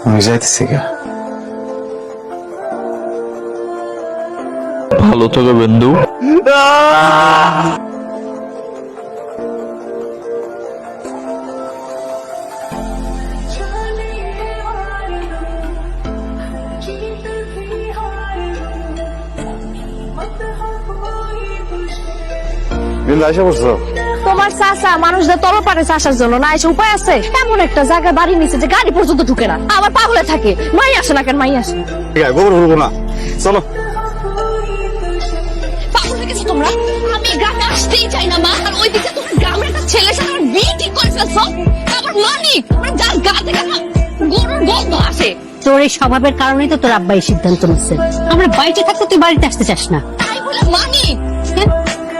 আমি যাইতেছি গা। ভালো থাকো বন্ধু। বিন্দু আইসা পড়ছো? তোমার চাচা মানুষদের তলব পাঠাইছে আসার জন্য, না এসে উপায় আছে? এমন একটা জায়গা বাড়ি নিচে যে গাড়ি পর্যন্ত ঢুকে না, আবার পাগলে থাকে। মাই আসে না কেন? মাই আসে না। ঠিক আছে, গোবর হবো না, চলো। পাগল হয়ে গেছো তোমরা? আমি গ্রামে আসতেই চাই না মা, আর ওইদিকে তোমার গ্রামের একটা ছেলের সাথে আমার বিয়ে ঠিক করে ফেলছো। আবার মানি মানে যার গা থেকে না গরুর গন্ধ আসে। তোর এই স্বভাবের কারণেই তো তোর আব্বা এই সিদ্ধান্ত নিচ্ছে। আমরা বাড়িতে থাকতে তুই বাড়িতে আসতে চাস না। তাই বলে মানি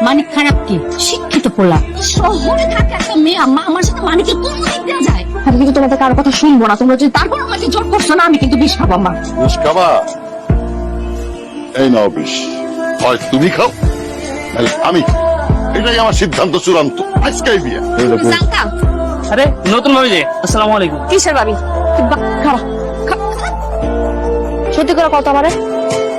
মানে খারাপ কি? শিক্ষিত পোলা। শহরে থাকে একটা মেয়ে, আম্মা আমার সাথে মানিকে কোন দিক দেওয়া যায়? আমি কিন্তু তোমাদের কারো কথা শুনবো না। তোমরা যদি তারপর আমাকে জোর করছো না, আমি কিন্তু বিষ খাবো। আমার বিষ খাবা? এই নাও বিষ, হয় তুমি খাও নাহলে আমি খাই। এটাই আমার সিদ্ধান্ত চূড়ান্ত। আজকেই বিয়ে। জানতাম আরে নতুন ভাবি যে, আসসালামু আলাইকুম। কিসের ভাবি? খারাপ সত্যি করে কত আমারে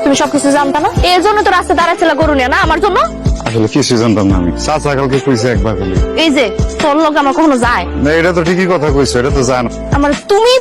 তুমি সবকিছু জানতা না? এই জন্য তো রাস্তায় দাঁড়াচ্ছিল গরু নিয়ে, না আমার জন্য? আসলে কিছু জানতাম না আমি, চাচা কালকে কইছে একবার খালি। এই যে তোর লোক আমার কখনো যায় না, এটা তো ঠিকই কথা কইছো, এটা তো জানো। আমার তুমি